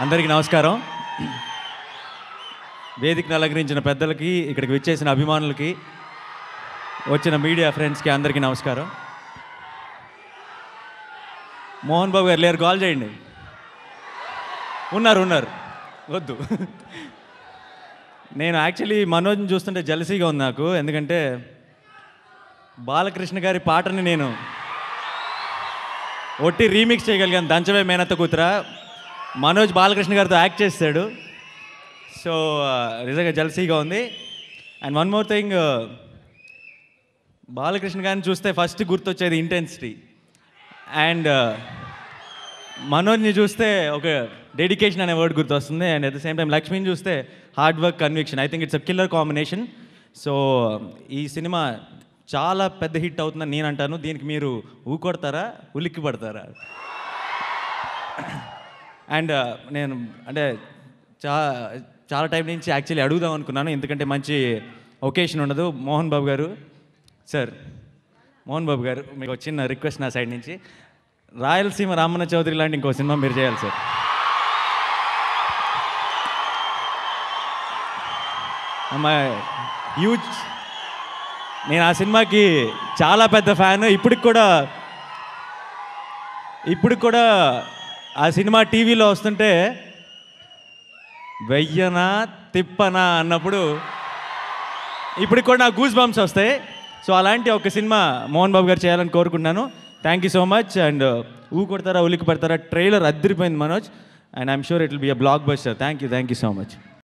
అందరికీ నమస్కారం. వేదికను అలంకరించిన పెద్దలకి, ఇక్కడికి విచ్చేసిన అభిమానులకి, వచ్చిన మీడియా ఫ్రెండ్స్కి అందరికీ నమస్కారం. మోహన్ బాబు గారు లేరు, కాల్ చేయండి. ఉన్నారు వద్దు. నేను యాక్చువల్లీ మనోజ్ని చూస్తుంటే జలసీగా ఉంది నాకు. ఎందుకంటే బాలకృష్ణ గారి పాటని నేను ఒట్టి రీమిక్స్ చేయగలిగాను. దంచవే మేనత్త కూతురా మనోజ్ బాలకృష్ణ గారితో యాక్ట్ చేస్తాడు. సో నిజంగా జలసీగా ఉంది. And one more thing, Balakrishna గారిని చూస్తే ఫస్ట్ గుర్తొచ్చేది ఇంటెన్సిటీ. అండ్ మనోజ్ని చూస్తే ఒక డెడికేషన్ అనే వర్డ్ గుర్తొస్తుంది. And at the same time లక్ష్మిని చూస్తే hard work, conviction. I think it's a killer combination. So ఈ సినిమా చాలా పెద్ద హిట్ అవుతుందని నేను అంటాను. దీనికి మీరు ఊకొడతారా, ఉలిక్కి పడతారా? అండ్ నేను అంటే చాలా టైం నుంచి యాక్చువల్లీ అడుగుదాం అనుకున్నాను, ఎందుకంటే మంచి ఒకేషన్ ఉండదు. మోహన్ బాబు గారు మీకు వచ్చిన రిక్వెస్ట్ నా సైడ్ నుంచి, రాయలసీమ రామన్న చౌదరి లాంటి ఇంకో సినిమా మీరు చేయాలి సార్. హ్యూజ్, నేను ఆ సినిమాకి చాలా పెద్ద ఫ్యాన్. ఇప్పటికి కూడా ఆ సినిమా టీవీలో వస్తుంటే వెయ్యనా తిప్పనా అన్నప్పుడు ఇప్పటికి కూడా నాకు గూస్ బంప్స్ వస్తాయి. సో అలాంటి ఒక సినిమా మోహన్ బాబు గారు చేయాలని కోరుకుంటున్నాను. Thank you so much. And కొడతారా ఉలికి పడతారా ట్రైలర్ అద్దరిపోయింది Manoj. And I'm sure it will be a blockbuster. Thank you so much.